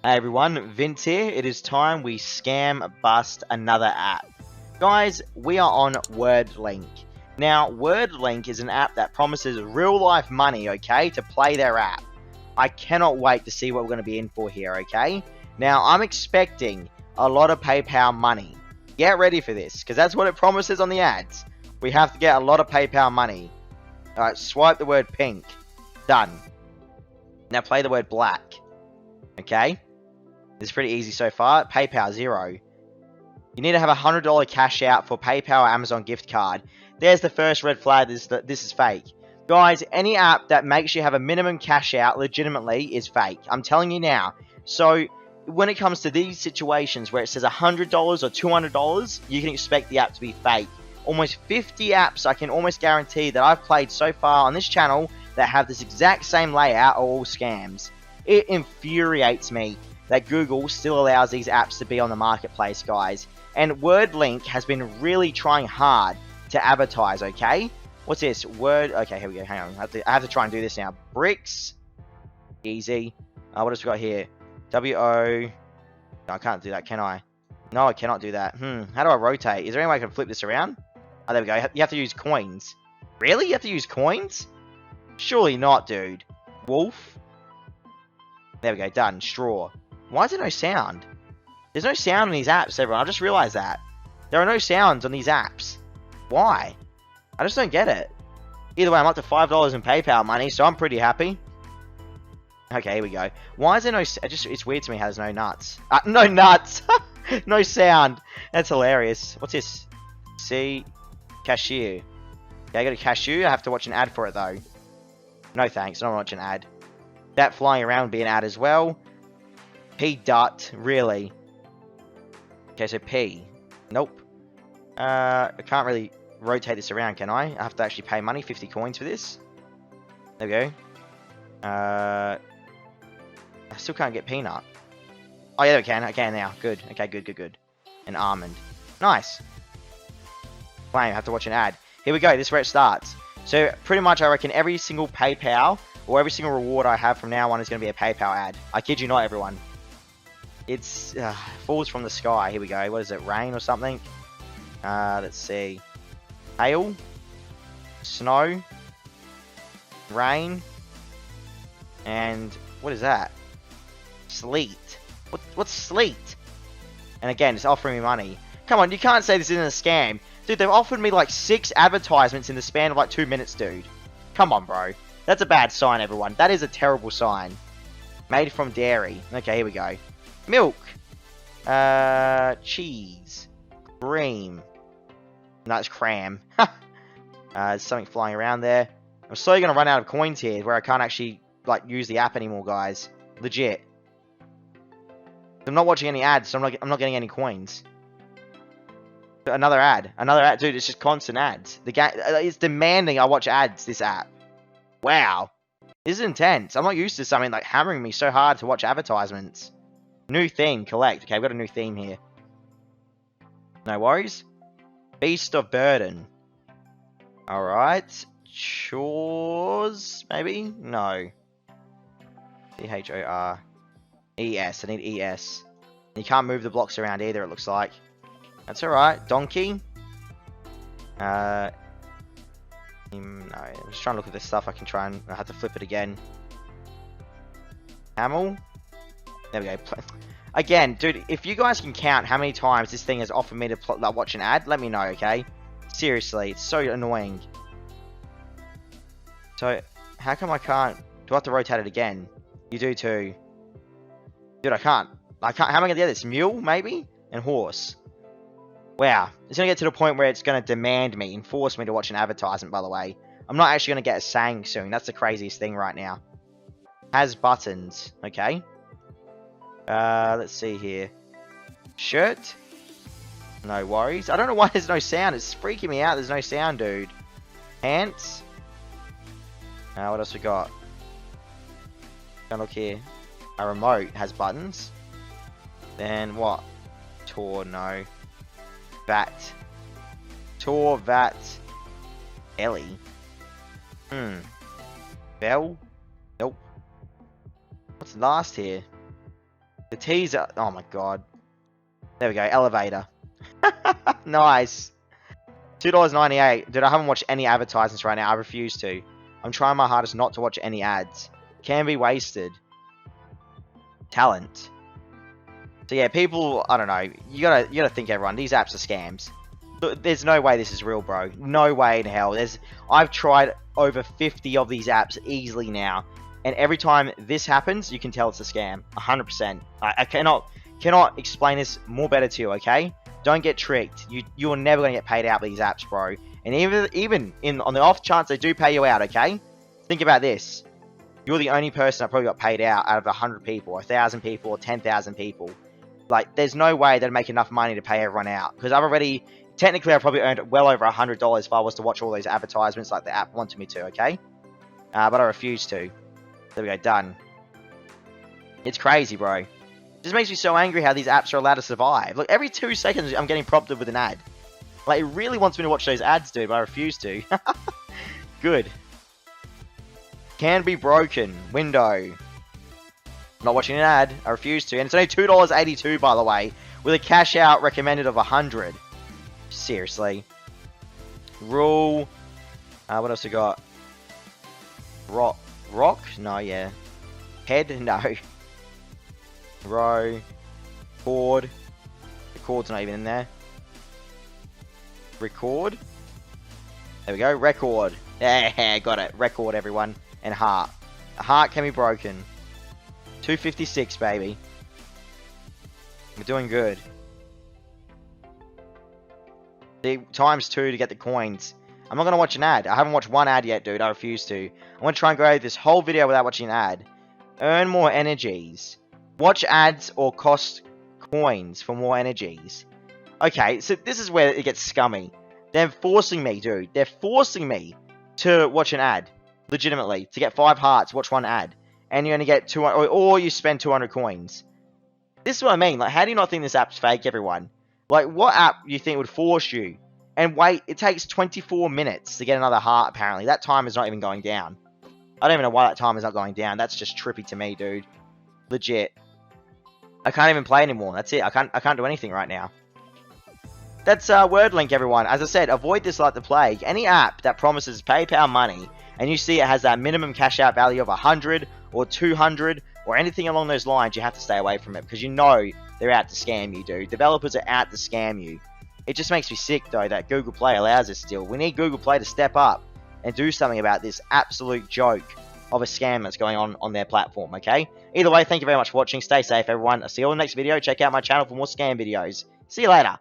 Hey everyone, Vince here. It is time we scam bust another app. Guys, we are on Wordlink. Now, Wordlink is an app that promises real life money, okay, to play their app. I cannot wait to see what we're going to be in for here, okay? Now, I'm expecting a lot of PayPal money. Get ready for this, because that's what it promises on the ads. We have to get a lot of PayPal money. Alright, swipe the word pink. Done. Now play the word black. Okay? This is pretty easy so far. PayPal, 0. You need to have a $100 cash out for PayPal or Amazon gift card. There's the first red flag. This is fake. Guys, any app that makes you have a minimum cash out legitimately is fake. I'm telling you now. So, when it comes to these situations where it says $100 or $200, you can expect the app to be fake. Almost 50 apps I can almost guarantee that I've played so far on this channel that have this exact same layout are all scams. It infuriates me that Google still allows these apps to be on the marketplace, guys. And Wordlink has been really trying hard to advertise, okay? What's this? Okay, here we go. Hang on. I have to try and do this now. Bricks. Easy. What else we got here? W-O. No, I can't do that, can I? No, I cannot do that. How do I rotate? Is there any way I can flip this around? Oh, there we go. You have to use coins. Really? You have to use coins? Surely not, dude. Wolf. There we go. Done. Straw. Why is there no sound? There's no sound on these apps, everyone. I just realized that. There are no sounds on these apps. Why? I just don't get it. Either way, I'm up to $5 in PayPal money, so I'm pretty happy. Okay, here we go. Why is there no... It's weird to me how there's no nuts. No nuts! No sound. That's hilarious. What's this? See? Cashier. Okay, I got a cashier. I have to watch an ad for it, though. No thanks. I don't want to watch an ad. That flying around would be an ad as well. P-dot. Really? Okay, so P. Nope. I can't really rotate this around, can I? I have to actually pay money, 50 coins for this. There we go. I still can't get peanut. Oh, yeah, we can. I can now. Good. Okay, good. And almond. Nice. Flame, I have to watch an ad. Here we go. This is where it starts. So, pretty much, I reckon every single PayPal or every single reward I have from now on is going to be a PayPal ad. I kid you not, everyone. It's falls from the sky. Here we go. What is it? Rain or something? Let's see. Hail. Snow. Rain. And what is that? Sleet. What's sleet? And again, it's offering me money. Come on, you can't say this isn't a scam. Dude, they've offered me like 6 advertisements in the span of like 2 minutes, dude. Come on, bro. That's a bad sign, everyone. That is a terrible sign. Made from dairy. Okay, here we go. Milk. Cheese. Cream. No, it's cram. There's something flying around there. I'm slowly going to run out of coins here where I can't actually like use the app anymore, guys. Legit. I'm not watching any ads, so I'm not getting any coins. Another ad. Dude, it's just constant ads. The game, it's demanding I watch ads, this app. Wow. This is intense. I'm not used to something like hammering me so hard to watch advertisements. New theme, collect. Okay, I've got a new theme here. No worries. Beast of Burden. Alright. Chores, maybe? No. C-H-O-R-E-S. I need E-S. You can't move the blocks around either, it looks like. That's alright. Donkey. No, I'm just trying to look at this stuff. I have to flip it again. Camel. There we go. Again, dude, if you guys can count how many times this thing has offered me to watch an ad, let me know, okay? Seriously, it's so annoying. So, how come I can't... Do I have to rotate it again? You do too. Dude, I can't. How am I going to get this? Mule, maybe? And horse. Wow. It's going to get to the point where it's going to demand me and force me to watch an advertisement, by the way. I'm not actually going to get a saying soon. That's the craziest thing right now. Has buttons. Okay. Let's see here. Shirt. No worries. I don't know why there's no sound. It's freaking me out. There's no sound, dude. Pants. What else we got? Go look here. A remote has buttons. Then what? Tour, no. Vat. Tour, vat. Ellie. Bell? Nope. What's last here? The teaser. Oh my god. There we go. Elevator. Nice. $2.98. Dude, I haven't watched any advertisements right now. I refuse to. I'm trying my hardest not to watch any ads. Can be wasted. Talent. So yeah, people, I don't know. You gotta think, everyone. These apps are scams. There's no way this is real, bro. No way in hell. I've tried over 50 of these apps easily now, and every time this happens, you can tell it's a scam. 100%. I cannot explain this more better to you. Okay? Don't get tricked. You're never gonna get paid out by these apps, bro. And even on the off chance they do pay you out, okay? Think about this. You're the only person that probably got paid out of 100 people, 1,000 people, or 10,000 people. Like, there's no way they'd make enough money to pay everyone out. Because technically, I've probably earned well over $100 if I was to watch all those advertisements like the app wanted me to, okay? But I refuse to. There we go, done. It's crazy, bro. It just makes me so angry how these apps are allowed to survive. Look, every 2 seconds, I'm getting prompted with an ad. Like, it really wants me to watch those ads, dude, but I refuse to. Good. Can be broken. Window. Not watching an ad. I refuse to. And it's only $2.82, by the way, with a cash out recommended of 100. Seriously. Rule. What else we got? Rock? No, yeah. Head? No. Row. Chord. The chord's not even in there. Record. There we go. Record. Yeah, got it. Record, everyone. And heart. A heart can be broken. 256, baby. We're doing good. See, times 2 to get the coins. I'm not going to watch an ad. I haven't watched one ad yet, dude. I refuse to. I'm going to try and go this whole video without watching an ad. Earn more energies. Watch ads or cost coins for more energies. Okay, so this is where it gets scummy. They're forcing me, dude. They're forcing me to watch an ad. Legitimately. To get 5 hearts, watch one ad. And you're going to get 200, or you spend 200 coins. This is what I mean. Like, how do you not think this app's fake, everyone? Like, what app do you think would force you? And wait, it takes 24 minutes to get another heart, apparently. That time is not even going down. I don't even know why that time is not going down. That's just trippy to me, dude. Legit. I can't even play anymore. That's it. I can't do anything right now. That's Wordlink, everyone. As I said, avoid this like the plague. Any app that promises PayPal money, and you see it has that minimum cash out value of 100 or 200 or anything along those lines, you have to stay away from it, because you know they're out to scam you, dude. Developers are out to scam you. It just makes me sick, though, that Google Play allows this still. We need Google Play to step up and do something about this absolute joke of a scam that's going on their platform, okay? Either way, thank you very much for watching. Stay safe, everyone. I'll see you all in the next video. Check out my channel for more scam videos. See you later.